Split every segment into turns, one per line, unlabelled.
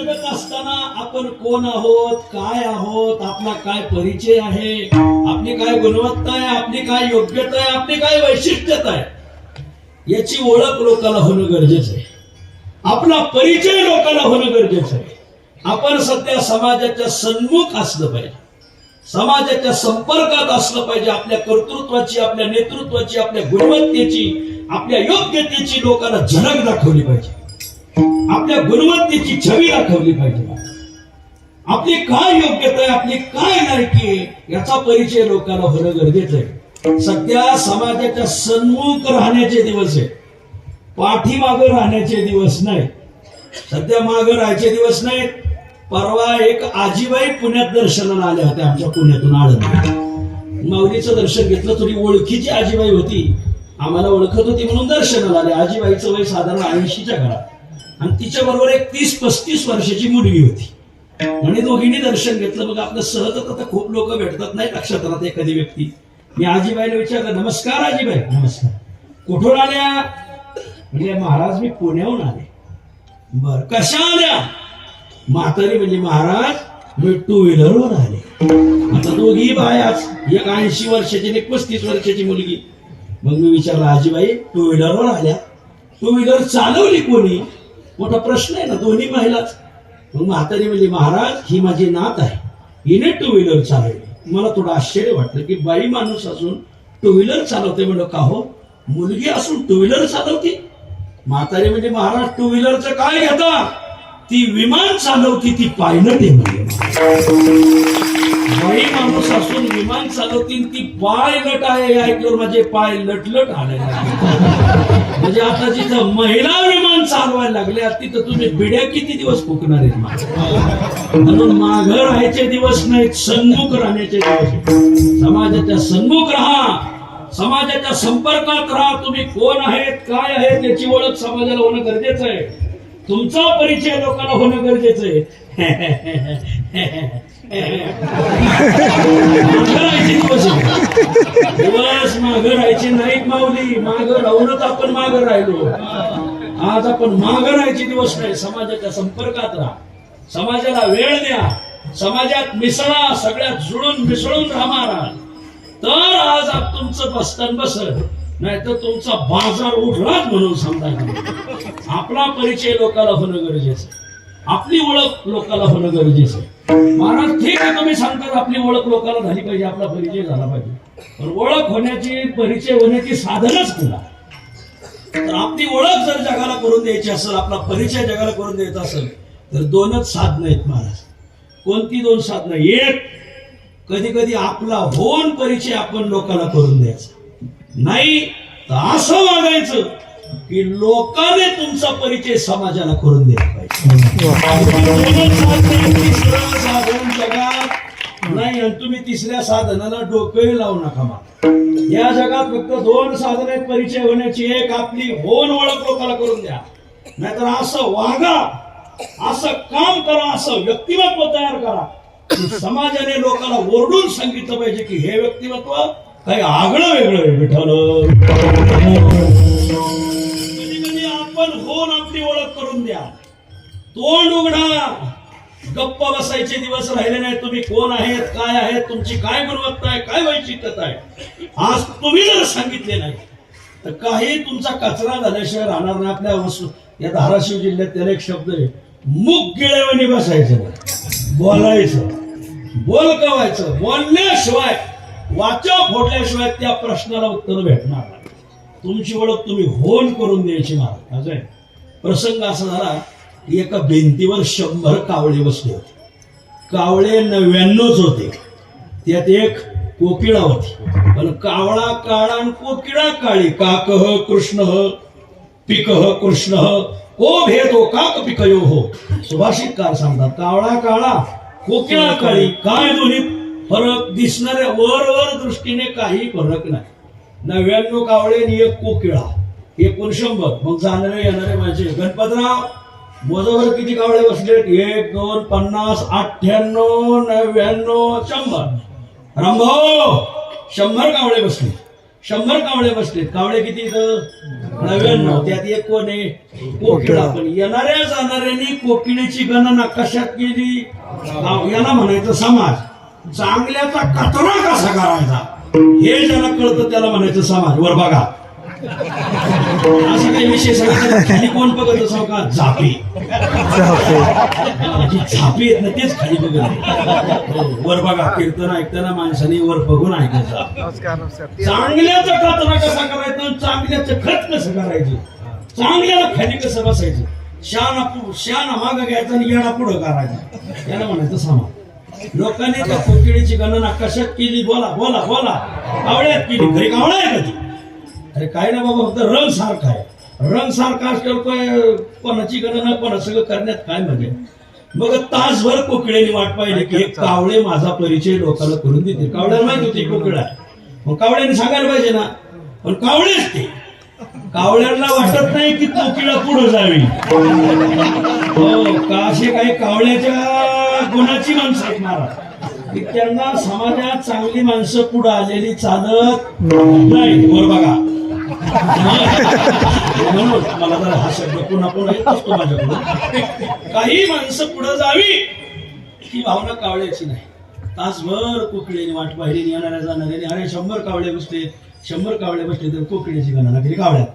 जगत असताना आपण कोण आहोत, काय आहोत, आपला काय परिचय आहे, आपली काय गुणवत्ता आहे, आपली काय योग्यता आहे, आपली काय वैशिष्ट्यता आहे, याची ओळख लोकांना होणं गरजेचं आहे. आपला परिचय लोकांना होणं गरजेचं आहे. आपण सध्या समाजाच्या सन्मुख असलं पाहिजे, समाजाच्या संपर्कात असलं पाहिजे. आपल्या कर्तृत्वाची, आपल्या नेतृत्वाची, आपल्या गुणवत्तेची, आपल्या योग्यतेची लोकांना झलक दाखवली पाहिजे. आपल्या गुणवत्तेची छवी दाखवली पाहिजे. आपली काय योग्यता आहे, आपली काय लायकी आहे, याचा परिचय लोकांना होणं गरजेचं आहे. सध्या समाजाच्या सन्मुख राहण्याचे दिवस आहे, पाठीमागं राहण्याचे दिवस नाही. सध्या मागं राहायचे दिवस नाहीत. परवा एक आजीबाई पुण्यात दर्शनाला आल्या होत्या, आमच्या पुण्यातून आळंदी. माऊलीचं दर्शन घेतलं. थोडी ओळखीची आजीबाई होती, आम्हाला ओळखत होती म्हणून दर्शनाला आले. आजीबाईचं वय साधारण 80च्या घरात आणि तिच्या बरोबर एक 30-35 वर्षाची मुलगी होती. आणि दोघींनी दर्शन घेतलं. मग आपलं सहजच आता खूप लोक भेटतात नाही लक्षात राहत एखादी व्यक्ती. मी आजीबाईला विचारलं, नमस्कार आजीबाई. नमस्कार. कुठून आल्या? म्हणजे महाराज मी पुण्याहून आले. बर, कशा आल्या? म्हातारी म्हणजे महाराज मी 2 व्हीलरवर आले. आता दोघी बायाच, एक 80 वर्षाची आणि 35 वर्षाची मुलगी. मग मी विचारलं, आजीबाई 2 व्हीलरवर आल्या, 2 व्हीलर चालवली कोणी? मोठा प्रश्न आहे ना, दोन्ही महिलाच. मग म्हातारी म्हणजे महाराज ही माझी नात आहे, हिने 2 व्हीलर चालवली. मला थोडं आश्चर्य वाटलं की बाई माणूस असून 2 व्हीलर चालवते. म्हणलं का हो, मुलगी असून 2 व्हीलर चालवते? म्हातारी म्हणजे महाराज 2 व्हीलरचं काय घेता? ती विमान चालवती, ती पायलट आहे. म्हणजे बाई माणूस असून विमान चालवती, ती पायलट आहे. ऐकलं माझे पाय लटलट आले. म्हणजे आता जिथं महिला विमान चालवायला लागल्या तिथं तुम्ही बिड्या किती दिवस फुकणार आहेत? म्हणून माघं राहायचे दिवस नाहीत, सन्मुख राहण्याचे दिवस. समाजाच्या सन्मुख राहा, समाजाच्या संपर्कात राहा. तुम्ही कोण आहेत, काय आहेत याची ओळख समाजाला होणं गरजेचं आहे. तुमचा परिचय लोकांना होणं गरजेचं आहे. दिवस मागं राहायचे नाहीत माऊली. मागं राहूनच आपण मागं राहिलो. आज आपण मागं राहायचे दिवस नाही. समाजाच्या संपर्कात राहा, समाजाला वेळ द्या, समाजात मिसळा, सगळ्यात जुळून मिसळून राहा महाराज. तर आज तुमचं बसतान बसत, नाही तर तुमचा बाजार उठलाच म्हणून समजा. आपला परिचय लोकांना होणं गरजेचं, आपली ओळख लोकांना होणं गरजेचं. महाराज ठीक आहे, तुम्ही सांगतात आपली ओळख लोकांना झाली पाहिजे, आपला परिचय झाला पाहिजे. पण ओळख होण्याची, परिचय होण्याची साधनच कुठला? तर आपली ओळख जर जगाला करून द्यायची असेल, आपला परिचय जगाला करून द्यायचा असेल, तर 2च साधनं आहेत महाराज. कोणती 2 साधनं? एक, कधी कधी आपला होऊन परिचय आपण लोकांना करून द्यायचा. नाही तर असं वागायचं की लोकांनी तुमचा परिचय समाजाला करून द्यायला पाहिजे. साधन जगात नाही, आणि तुम्ही 3ऱ्या साधनाला डोकंही लावू नका. या जगात फक्त 2 साधन आहेत परिचय होण्याची. एक, आपली होऊन ओळख लोकांना करून द्या. नाहीतर असं वागा, असं काम करा, असं व्यक्तिमत्व तयार करा की समाजाने लोकांना ओरडून सांगितलं पाहिजे की हे व्यक्तिमत्व काही आगळं वेगळं आहे. विठ्ठल, कधी कधी आपण होऊन आपली ओळख करून द्या. तोंड उघडा. गप्पा बसायचे दिवस राहिले नाही. तुम्ही कोण आहेत, काय आहेत, तुमची काय गुणवत्ता आहे, काय वैशिष्ट्यता आहे, आज तुम्ही जर सांगितले नाही तर काही तुमचा कचरा झाल्याशिवाय राहणार नाही. आपल्या या धाराशिव जिल्ह्यात त्याला एक शब्द आहे, मुख गिळेवानी बसायचं, बोलायचं, बोलकवायचं. बोलल्याशिवाय, वाचा फोडल्याशिवाय त्या प्रश्नाला उत्तर भेटणार नाही. तुमची ओळख तुम्ही होऊन करून द्यायची महाराज. प्रसंग असा झाला की एका भिंतीवर 100 कावळे बसले होते. कावळे 99च होते. त्यात एक कोकिळा होती. पण कावळा काळा आणि कोकिळा काळी. काकः कृष्णः पिकः कृष्णः को भेदो काक पिकयो हो. सुभाषितकार सांगतात, कावळा काळा, कोकिळा काळी. काय दोन्ही फरक? दिसणाऱ्या वर दृष्टीने काही फरक नाही. 99 कावळे आणि एक कोकिळा, एकूण 100. मग जाणारे येणारे माझे गणपतराव मोजावर किती कावळे बसले? 1, 2, 50, 98, 99, 100. रामभाऊ 100 कावळे बसले. 100 कावळे बसलेत. कावळे किती इथं? 99. त्यात एक कोण आहे? कोकिळा. पण येणाऱ्या जाणाऱ्यांनी कोकिळेची गणना कशात केली? याला म्हणायचं समाज. चांगल्याचा कचरा कसा करायचा हे ज्याला कळतं त्याला म्हणायचं समाज. वर बघा असं काही विषय सांगितलं खाली कोण बघत असावं का? झापी. जी झापी येत ना तेच खाली बघत. वर बघा कीर्तन ऐकताना माणसाने वर बघून ऐकायचं. चांगल्याचा कचरा कसा करायचा, चांगल्याचं खत कसं करायचं, चांगल्याला खाली कसं बसायचं, शाना मागं घ्यायचं आणि येणा पुढं करायचं, याला म्हणायचं समाज. लोकांनी त्या कोकिळीची गणना कशात केली? बोला बोला बोला. कावळ्यात केली. खरी कावळा आहे का ती? अरे काय ना बाबा, फक्त रंग सारखा आहे. रंग सारखा असल्यावर कोणाची गणना कोणा सगळं करण्यात काय मजा. मग तासभर कोकिळ्याने वाट पाहिली की कावळे माझा परिचय लोकांना करून देतील. कावळ्याला माहित होती कोकिळा, मग कावळ्याने सांगायला पाहिजे ना. पण कावळेच ते. कावळ्याला वाटत नाही की कोकिळा पुढे जावी. हो का? असे काही कावळ्याच्या गुणाची माणसं आहेत महाराज की त्यांना समाजात चांगली माणसं पुढे आलेली चालत नाही. वर बघा. म्हणून मला तर हा शब्द पुन्हा पुन्हा येत असतो माझ्याकडून. काही माणसं पुढे जावी ही भावना कावळ्याची नाही. तासभर कोकिळेने वाट पाहिली. येणाऱ्या जाणाऱ्याने अरे 100 कावळे बसले, 100 कावळे बसले तर कोकिळेची गणना केली कावळ्यात.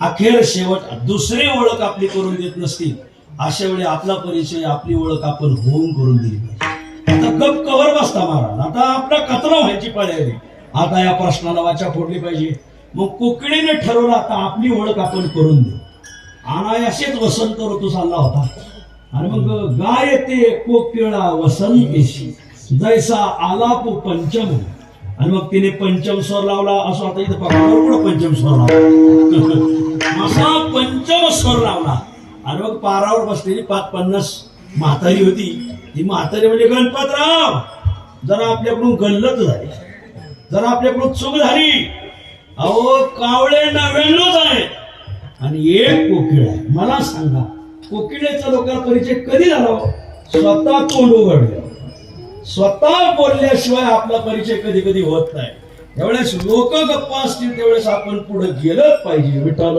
अखेर शेवट दुसरी ओळख आपली करून देत नसतील अशा वेळी आपला परिचय आपली ओळख आपण होऊन करून दिली पाहिजे. आता गप कवर बसता महाराज. आता आपला कचरा व्हायची पाळी आली. आता या प्रश्नाला वाचा फोडली पाहिजे. मग कोकिळीने ठरवलं आता आपली ओळख आपण करून देऊ. आणि असेच वसंत ऋतू चालला होता आणि मग गायते कोकिळा वसंतेशी जैसा आलाप पंचम. आणि मग तिने पंचम स्वर लावला. असं आता इथं पुढे पंचम स्वर लावला. असा पंचम स्वर लावला आणि मग पारावर बसलेली 50 म्हातारी होती. ती म्हातारी म्हणजे गणपतराव. जरा आपल्याकडून गल्लत झाली, जरा आपल्याकडून चूक झाली. अहो कावळे 99 आहे आणि एक कोकिळ आहे. मला सांगा कोकिळेचा लोकांना परिचय कधी झाला? स्वतः तोंड उघडलं, स्वतः बोलल्याशिवाय आपला परिचय कधी कधी होत नाही. त्यावेळेस लोक गप्पा असतील त्यावेळेस आपण पुढे गेलंच पाहिजे. विठ्ठल